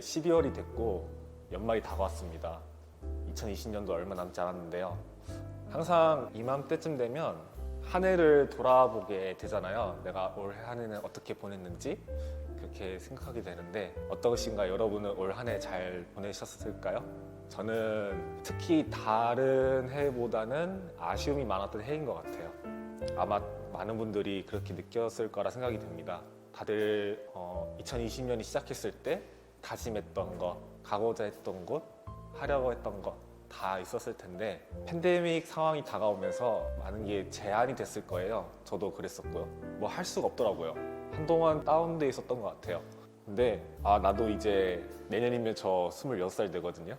12월이 됐고 연말이 다가왔습니다. 2020년도 얼마 남지 않았는데요. 항상 이맘때쯤 되면 한 해를 돌아보게 되잖아요. 내가 올 한 해는 어떻게 보냈는지 그렇게 생각하게 되는데 어떠신가? 여러분은 올 한 해 잘 보내셨을까요? 저는 특히 다른 해보다는 아쉬움이 많았던 해인 것 같아요. 아마 많은 분들이 그렇게 느꼈을 거라 생각이 듭니다. 다들 2020년이 시작했을 때 다짐했던 거, 가고자 했던 곳, 하려고 했던 것 다 있었을 텐데 팬데믹 상황이 다가오면서 많은 게 제한이 됐을 거예요. 저도 그랬었고요. 뭐 할 수가 없더라고요. 한동안 다운돼 있었던 것 같아요. 근데 나도 이제 내년이면 저 26살 되거든요.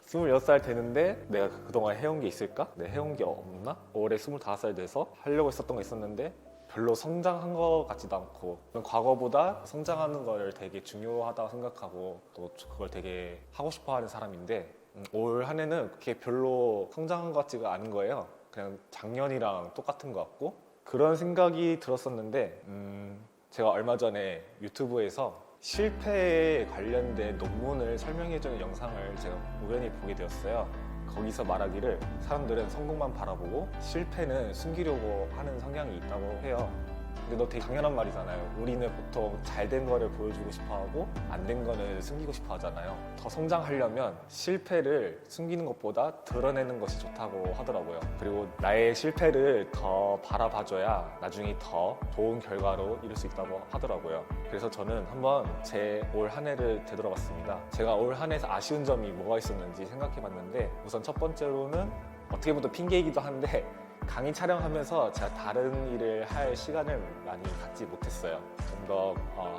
26살 되는데 내가 그동안 해온 게 있을까? 내가 해온 게 없나? 올해 25살 돼서 하려고 했었던 거 있었는데 별로 성장한 것 같지도 않고 과거보다 성장하는 걸 되게 중요하다고 생각하고 또 그걸 되게 하고 싶어 하는 사람인데 올 한 해는 그렇게 별로 성장한 것 같지가 않은 거예요. 그냥 작년이랑 똑같은 것 같고 그런 생각이 들었었는데 제가 얼마 전에 유튜브에서 실패에 관련된 논문을 설명해주는 영상을 제가 우연히 보게 되었어요. 거기서 말하기를 사람들은 성공만 바라보고 실패는 숨기려고 하는 성향이 있다고 해요. 근데 너 되게 당연한 말이잖아요. 우리는 보통 잘 된 거를 보여주고 싶어 하고 안 된 거는 숨기고 싶어 하잖아요. 더 성장하려면 실패를 숨기는 것보다 드러내는 것이 좋다고 하더라고요. 그리고 나의 실패를 더 바라봐줘야 나중에 더 좋은 결과로 이룰 수 있다고 하더라고요. 그래서 저는 한번 제 올 한 해를 되돌아봤습니다. 제가 올 한 해에서 아쉬운 점이 뭐가 있었는지 생각해봤는데 우선 첫 번째로는 어떻게 보면 핑계이기도 한데 강의 촬영하면서 제가 다른 일을 할 시간을 많이 갖지 못했어요. 좀 더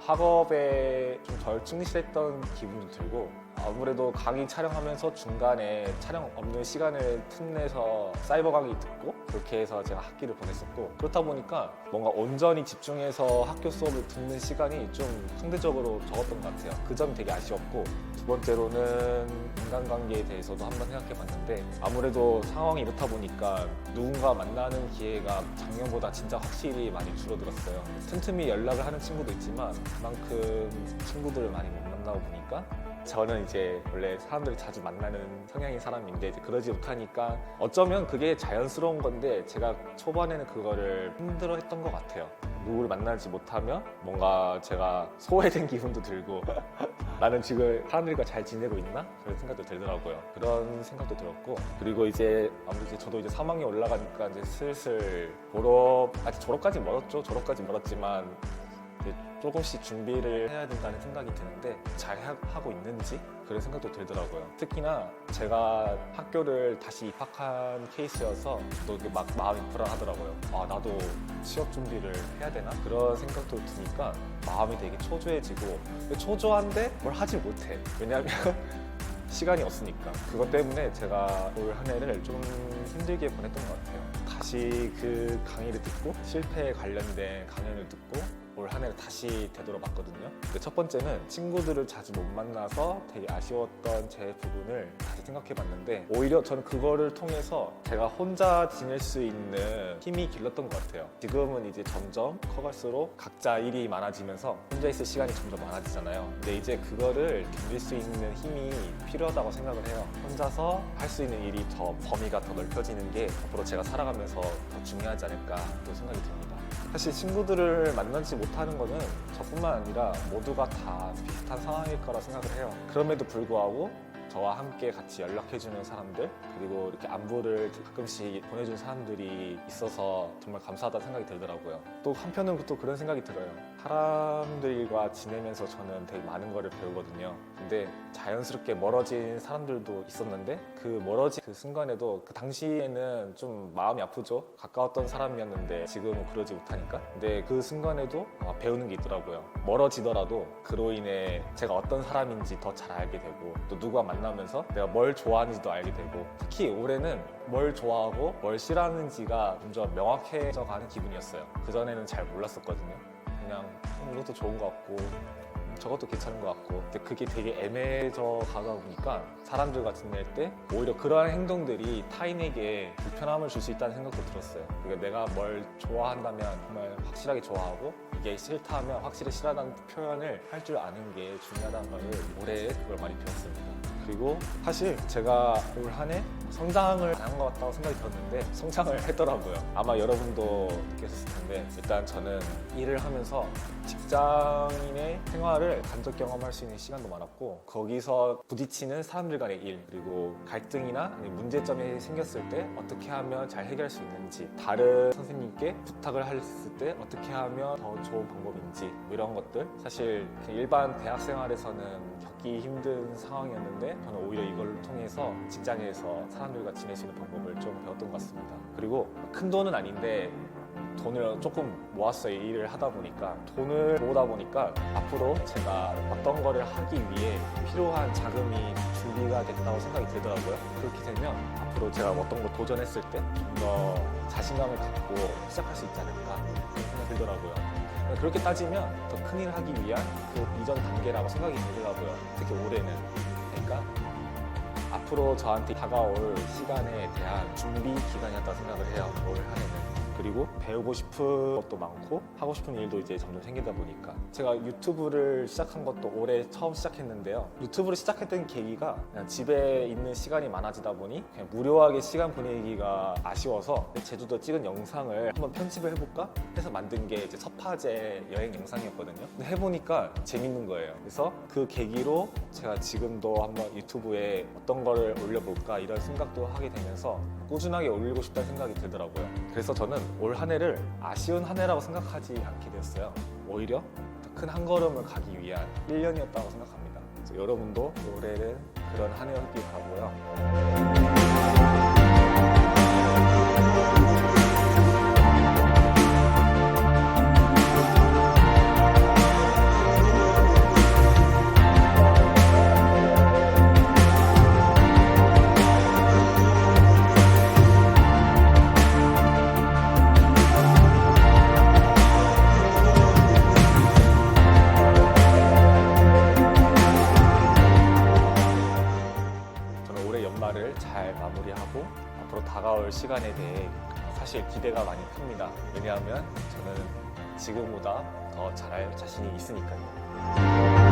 학업에 좀 덜 충실했던 기분도 들고 아무래도 강의 촬영하면서 중간에 촬영 없는 시간을 틈내서 사이버 강의 듣고 그렇게 해서 제가 학기를 보냈었고 그렇다 보니까 뭔가 온전히 집중해서 학교 수업을 듣는 시간이 좀 상대적으로 적었던 것 같아요. 그 점이 되게 아쉬웠고 두 번째로는 인간관계에 대해서도 한번 생각해 봤는데 아무래도 상황이 이렇다 보니까 누군가 만나는 기회가 작년보다 진짜 확실히 많이 줄어들었어요. 틈틈이 연락을 하는 친구도 있지만 그만큼 친구들을 많이 못 만나고 보니까 저는 이제 원래 사람들을 자주 만나는 성향인 사람인데 이제 그러지 못하니까 어쩌면 그게 자연스러운 건데 제가 초반에는 그거를 힘들어했던 것 같아요. 누구를 만나지 못하면 뭔가 제가 소외된 기분도 들고 나는 지금 사람들과 잘 지내고 있나? 그런 생각도 들더라고요. 그런 생각도 들었고 그리고 이제 아무래도 이제 저도 이제 3학년 올라가니까 이제 슬슬 아직 졸업까지 멀었죠. 졸업까지 멀었지만 이제 조금씩 준비를 해야 된다는 생각이 드는데 잘 하고 있는지 그런 생각도 들더라고요. 특히나 제가 학교를 다시 입학한 케이스여서 또 막 마음이 불안하더라고요. 나도 취업 준비를 해야 되나? 그런 생각도 드니까 마음이 되게 초조해지고 초조한데 뭘 하지 못해. 왜냐하면 시간이 없으니까. 그것 때문에 제가 올 한 해를 좀 힘들게 보냈던 것 같아요. 다시 그 강의를 듣고 실패에 관련된 강연을 듣고 올 한 해를 다시 되돌아봤거든요. 첫 번째는 친구들을 자주 못 만나서 되게 아쉬웠던 제 부분을 다시 생각해봤는데 오히려 저는 그거를 통해서 제가 혼자 지낼 수 있는 힘이 길렀던 것 같아요. 지금은 이제 점점 커갈수록 각자 일이 많아지면서 혼자 있을 시간이 점점 많아지잖아요. 근데 이제 그거를 견딜 수 있는 힘이 필요하다고 생각을 해요. 혼자서 할 수 있는 일이 더 범위가 더 넓혀지는 게 앞으로 제가 살아가면서 더 중요하지 않을까 또 생각이 듭니다. 사실 친구들을 만나지 못하는 거는 저뿐만 아니라 모두가 다 비슷한 상황일 거라 생각을 해요. 그럼에도 불구하고 저와 함께 같이 연락해주는 사람들 그리고 이렇게 안부를 가끔씩 보내주는 사람들이 있어서 정말 감사하다는 생각이 들더라고요. 또 한편으로 또 그런 생각이 들어요. 사람들과 지내면서 저는 되게 많은 거를 배우거든요. 근데 자연스럽게 멀어진 사람들도 있었는데 그 멀어진 그 순간에도 그 당시에는 좀 마음이 아프죠. 가까웠던 사람이었는데 지금은 그러지 못하니까. 근데 그 순간에도 배우는 게 있더라고요. 멀어지더라도 그로 인해 제가 어떤 사람인지 더 잘 알게 되고 또 누구와 만나면서 내가 뭘 좋아하는지도 알게 되고 특히 올해는 뭘 좋아하고 뭘 싫어하는지가 점점 명확해져 가는 기분이었어요. 그전에는 잘 몰랐었거든요. 그냥 이것도 좋은 것 같고 저것도 괜찮은 것 같고, 근데 그게 되게 애매해져 가다 보니까 사람들과 지낼 때 오히려 그러한 행동들이 타인에게 불편함을 줄 수 있다는 생각도 들었어요. 그러니까 내가 뭘 좋아한다면 정말 확실하게 좋아하고, 이게 싫다 하면 확실히 싫어하다는 표현을 할 줄 아는 게 중요하다는 걸 올해 그걸 많이 배웠습니다. 그리고 사실 제가 올 한 해 성장을 한 것 같다고 생각이 들었는데 성장을 했더라고요. 아마 여러분도 느꼈을 텐데, 일단 저는 일을 하면서 직장인의 생활을 간접 경험할 수 있는 시간도 많았고, 거기서 부딪히는 사람들 간의 일, 그리고 갈등이나 문제점이 생겼을 때 어떻게 하면 잘 해결할 수 있는지, 다른 선생님께 부탁을 했을 때 어떻게 하면 더 좋은 방법인지, 뭐 이런 것들. 사실 그냥 일반 대학 생활에서는 겪기 힘든 상황이었는데 저는 오히려 이걸 통해서 직장에서 사람들과 지낼 수 있는 방법을 좀 배웠던 것 같습니다. 그리고 큰 돈은 아닌데 돈을 조금 모았어요. 일을 하다 보니까. 돈을 모으다 보니까 앞으로 제가 어떤 거를 하기 위해 필요한 자금이 준비가 됐다고 생각이 들더라고요. 그렇게 되면 앞으로 제가 어떤 걸 도전했을 때 좀 더 자신감을 갖고 시작할 수 있지 않을까 그런 생각이 들더라고요. 그렇게 따지면 더 큰 일을 하기 위한 그 이전 단계라고 생각이 들더라고요. 특히 올해는. 그러니까 앞으로 저한테 다가올 시간에 대한 준비 기간이었다고 생각을 해요. 올 한 해는. 그리고 배우고 싶은 것도 많고 하고 싶은 일도 이제 점점 생기다 보니까 제가 유튜브를 시작한 것도 올해 처음 시작했는데요. 유튜브를 시작했던 계기가 그냥 집에 있는 시간이 많아지다 보니 그냥 무료하게 시간 보내기가 아쉬워서 제주도 찍은 영상을 한번 편집을 해볼까 해서 만든 게 이제 서파제 여행 영상이었거든요. 근데 해보니까 재밌는 거예요. 그래서 그 계기로 제가 지금도 한번 유튜브에 어떤 거를 올려볼까 이런 생각도 하게 되면서 꾸준하게 올리고 싶다는 생각이 들더라고요. 그래서 저는 올 한 해를 아쉬운 한 해라고 생각하지 않게 되었어요. 오히려 더 큰 한 걸음을 가기 위한 1년이었다고 생각합니다. 그래서 여러분도 올해는 그런 한 해였길 바라고요. 연말을 잘 마무리하고 앞으로 다가올 시간에 대해 사실 기대가 많이 큽니다. 왜냐하면 저는 지금보다 더 잘할 자신이 있으니까요.